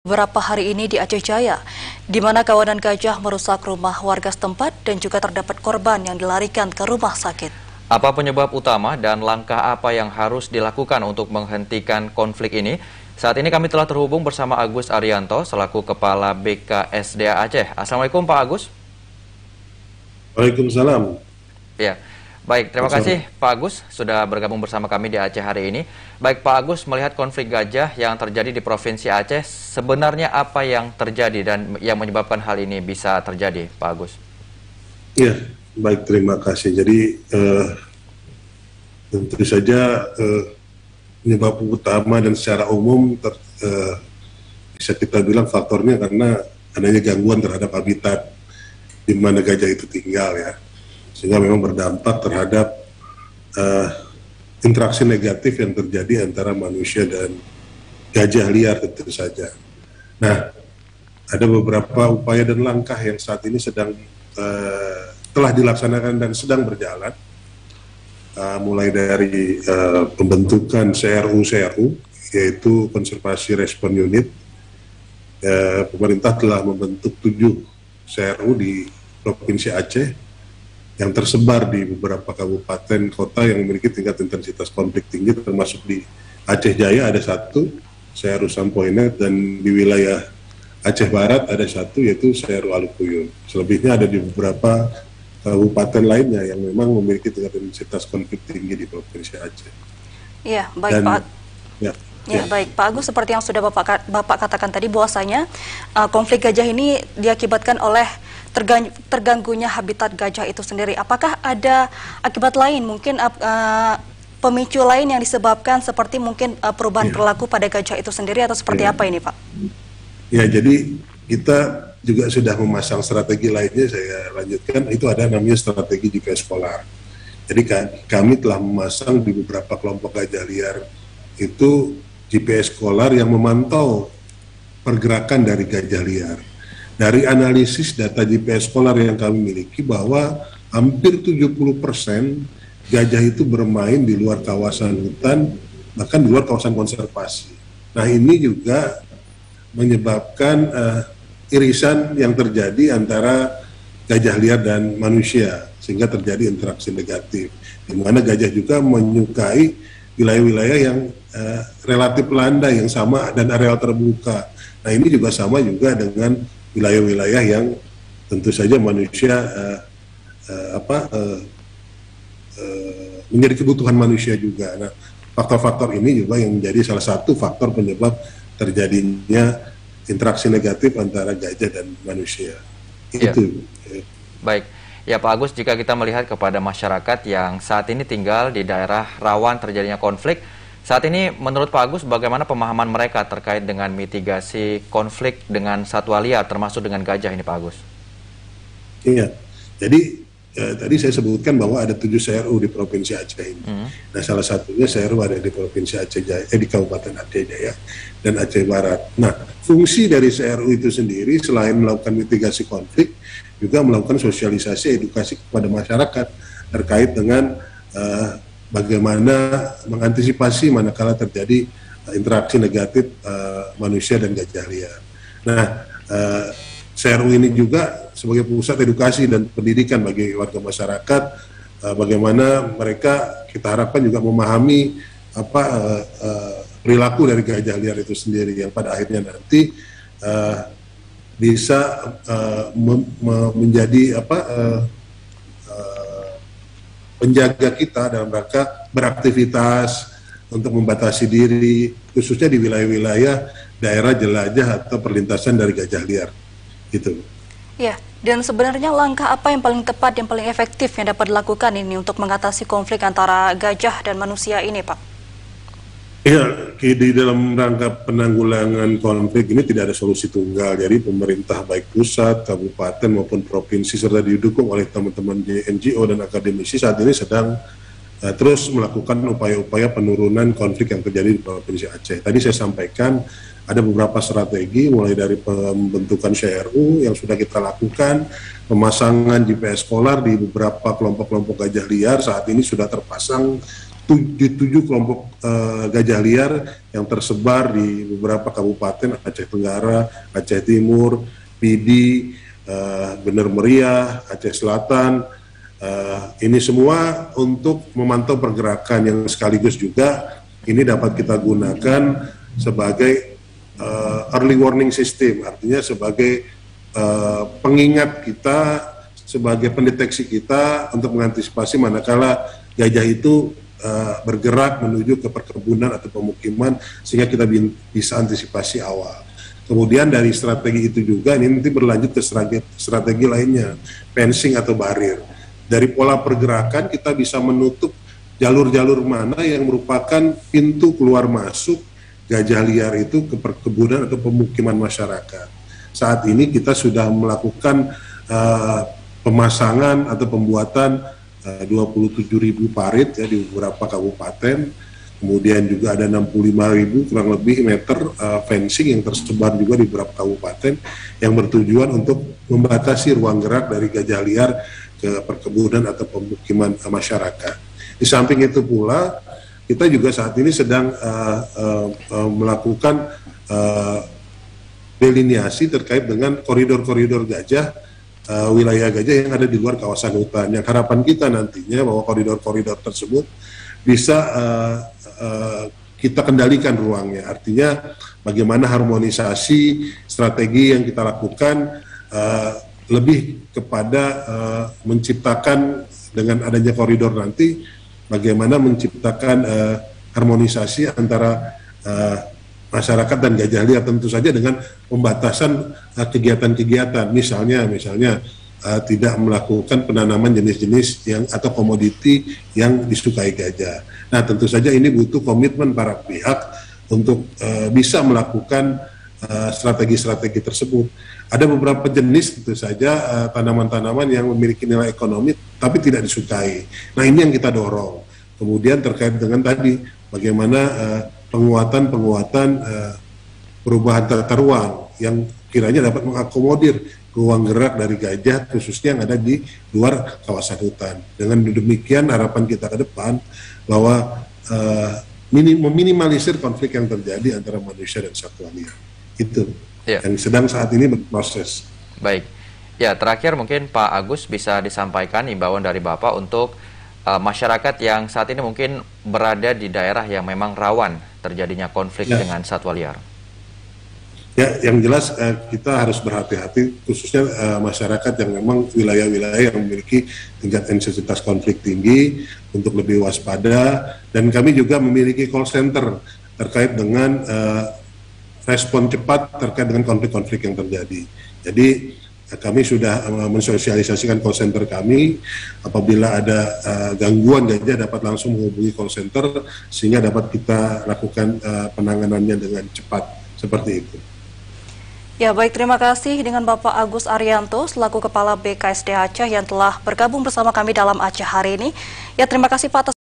Beberapa hari ini di Aceh Jaya, di mana kawanan gajah merusak rumah warga setempat dan juga terdapat korban yang dilarikan ke rumah sakit. Apa penyebab utama dan langkah apa yang harus dilakukan untuk menghentikan konflik ini? Saat ini kami telah terhubung bersama Agus Arianto selaku Kepala BKSDA Aceh. Assalamualaikum Pak Agus. Waalaikumsalam. Ya, baik. Terima kasih Pak Agus sudah bergabung bersama kami di Aceh hari ini. Baik Pak Agus, melihat konflik gajah yang terjadi di Provinsi Aceh, sebenarnya apa yang terjadi dan yang menyebabkan hal ini bisa terjadi, Pak Agus? Ya, baik, terima kasih. Jadi tentu saja penyebab utama dan secara umum bisa kita bilang faktornya karena adanya gangguan terhadap habitat di mana gajah itu tinggal, ya, sehingga memang berdampak terhadap interaksi negatif yang terjadi antara manusia dan gajah liar tentu saja. Nah, ada beberapa upaya dan langkah yang saat ini telah dilaksanakan dan sedang berjalan, mulai dari pembentukan CRU, yaitu Konservasi Respon Unit. Pemerintah telah membentuk 7 CRU di Provinsi Aceh yang tersebar di beberapa kabupaten kota yang memiliki tingkat intensitas konflik tinggi, termasuk di Aceh Jaya ada 1 CRU Sampoinet, dan di wilayah Aceh Barat ada 1 yaitu CRU Alukuyun. Selebihnya ada di beberapa kabupaten lainnya yang memang memiliki tingkat intensitas konflik tinggi di Provinsi Aceh. Iya, baik Pak. Ya, baik Pak Agus, seperti yang sudah Bapak katakan tadi bahwasanya konflik gajah ini diakibatkan oleh terganggunya habitat gajah itu sendiri. Apakah ada akibat lain, mungkin pemicu lain yang disebabkan seperti mungkin perubahan perilaku pada gajah itu sendiri atau seperti apa ini Pak? Ya, jadi kita juga sudah memasang strategi lainnya, saya lanjutkan, itu ada namanya strategi GPS Polar. Jadi kami telah memasang di beberapa kelompok gajah liar itu GPS Polar yang memantau pergerakan dari gajah liar. Dari analisis data GPS Polar yang kami miliki bahwa hampir 70% gajah itu bermain di luar kawasan hutan, bahkan di luar kawasan konservasi. Nah, ini juga menyebabkan irisan yang terjadi antara gajah liar dan manusia, sehingga terjadi interaksi negatif, di mana gajah juga menyukai wilayah-wilayah yang relatif landai, yang sama dan areal terbuka. Nah, ini juga sama juga dengan wilayah-wilayah yang tentu saja manusia menjadi kebutuhan manusia juga. Nah, faktor-faktor ini juga yang menjadi salah satu faktor penyebab terjadinya interaksi negatif antara gajah dan manusia. Ya. Itu. Baik. Ya Pak Agus, jika kita melihat kepada masyarakat yang saat ini tinggal di daerah rawan terjadinya konflik, saat ini menurut Pak Agus bagaimana pemahaman mereka terkait dengan mitigasi konflik dengan satwa liar termasuk dengan gajah ini Pak Agus? Iya, jadi tadi saya sebutkan bahwa ada 7 CRU di Provinsi Aceh ini. Nah, salah satunya CRU ada di Provinsi Aceh Jaya, di Kabupaten Aceh Jaya dan Aceh Barat. Nah, fungsi dari CRU itu sendiri selain melakukan mitigasi konflik, juga melakukan sosialisasi edukasi kepada masyarakat terkait dengan bagaimana mengantisipasi manakala terjadi interaksi negatif manusia dan gajah liar. Nah, CRU ini juga sebagai pusat edukasi dan pendidikan bagi warga masyarakat, bagaimana mereka kita harapkan juga memahami perilaku dari gajah liar itu sendiri, yang pada akhirnya nanti bisa menjadi penjaga kita dalam rangka beraktivitas untuk membatasi diri, khususnya di wilayah-wilayah daerah jelajah atau perlintasan dari gajah liar. Gitu. Ya, dan sebenarnya langkah apa yang paling tepat, yang paling efektif yang dapat dilakukan ini untuk mengatasi konflik antara gajah dan manusia ini, Pak? Ya, di dalam rangka penanggulangan konflik ini tidak ada solusi tunggal. Jadi pemerintah baik pusat, kabupaten maupun provinsi serta didukung oleh teman-teman NGO dan akademisi saat ini sedang terus melakukan upaya-upaya penurunan konflik yang terjadi di Provinsi Aceh. Tadi saya sampaikan ada beberapa strategi, mulai dari pembentukan CRU yang sudah kita lakukan, pemasangan GPS Polar di beberapa kelompok-kelompok gajah liar saat ini sudah terpasang tujuh kelompok gajah liar yang tersebar di beberapa kabupaten Aceh Tenggara, Aceh Timur, Pidi, Bener Meriah, Aceh Selatan. Ini semua untuk memantau pergerakan yang sekaligus juga ini dapat kita gunakan sebagai early warning system, artinya sebagai pengingat kita, sebagai pendeteksi kita untuk mengantisipasi manakala gajah itu bergerak menuju ke perkebunan atau pemukiman sehingga kita bisa antisipasi awal. Kemudian dari strategi itu juga ini nanti berlanjut ke strategi lainnya, fencing atau barir. Dari pola pergerakan kita bisa menutup jalur-jalur mana yang merupakan pintu keluar masuk gajah liar itu ke perkebunan atau pemukiman masyarakat. Saat ini kita sudah melakukan pemasangan atau pembuatan 27.000 parit ya di beberapa kabupaten, kemudian juga ada 65.000 kurang lebih meter fencing yang tersebar juga di beberapa kabupaten yang bertujuan untuk membatasi ruang gerak dari gajah liar ke perkebunan atau pemukiman masyarakat. Di samping itu pula kita juga saat ini sedang melakukan deliniasi terkait dengan koridor-koridor gajah, wilayah gajah yang ada di luar kawasan hutan. Yang harapan kita nantinya bahwa koridor-koridor tersebut bisa kita kendalikan ruangnya. Artinya bagaimana harmonisasi strategi yang kita lakukan lebih kepada menciptakan dengan adanya koridor nanti, bagaimana menciptakan harmonisasi antara masyarakat dan gajah liar, tentu saja dengan pembatasan kegiatan-kegiatan, misalnya tidak melakukan penanaman jenis-jenis yang atau komoditi yang disukai gajah. Nah, tentu saja ini butuh komitmen para pihak untuk bisa melakukan strategi-strategi tersebut. Ada beberapa jenis tentu saja tanaman-tanaman yang memiliki nilai ekonomi tapi tidak disukai. Nah, ini yang kita dorong. Kemudian terkait dengan tadi bagaimana penguatan perubahan tata ruang yang kiranya dapat mengakomodir ruang gerak dari gajah khususnya yang ada di luar kawasan hutan. Dengan demikian harapan kita ke depan bahwa meminimalisir konflik yang terjadi antara manusia dan satwa liar. Itu yang sedang saat ini berproses. Baik. Ya, terakhir mungkin Pak Agus bisa disampaikan imbauan dari Bapak untuk masyarakat yang saat ini mungkin berada di daerah yang memang rawan terjadinya konflik dengan satwa liar. Ya, yang jelas kita harus berhati-hati khususnya masyarakat yang memang wilayah-wilayah yang memiliki tingkat intensitas konflik tinggi untuk lebih waspada, dan kami juga memiliki call center terkait dengan respon cepat terkait dengan konflik-konflik yang terjadi. Jadi kami sudah mensosialisasikan call center kami, apabila ada gangguan gajah dapat langsung menghubungi call center sehingga dapat kita lakukan penanganannya dengan cepat, seperti itu. Ya, baik, terima kasih dengan Bapak Agus Arianto selaku Kepala BKSDA Aceh yang telah bergabung bersama kami dalam Aceh hari ini. Ya, terima kasih Pak atas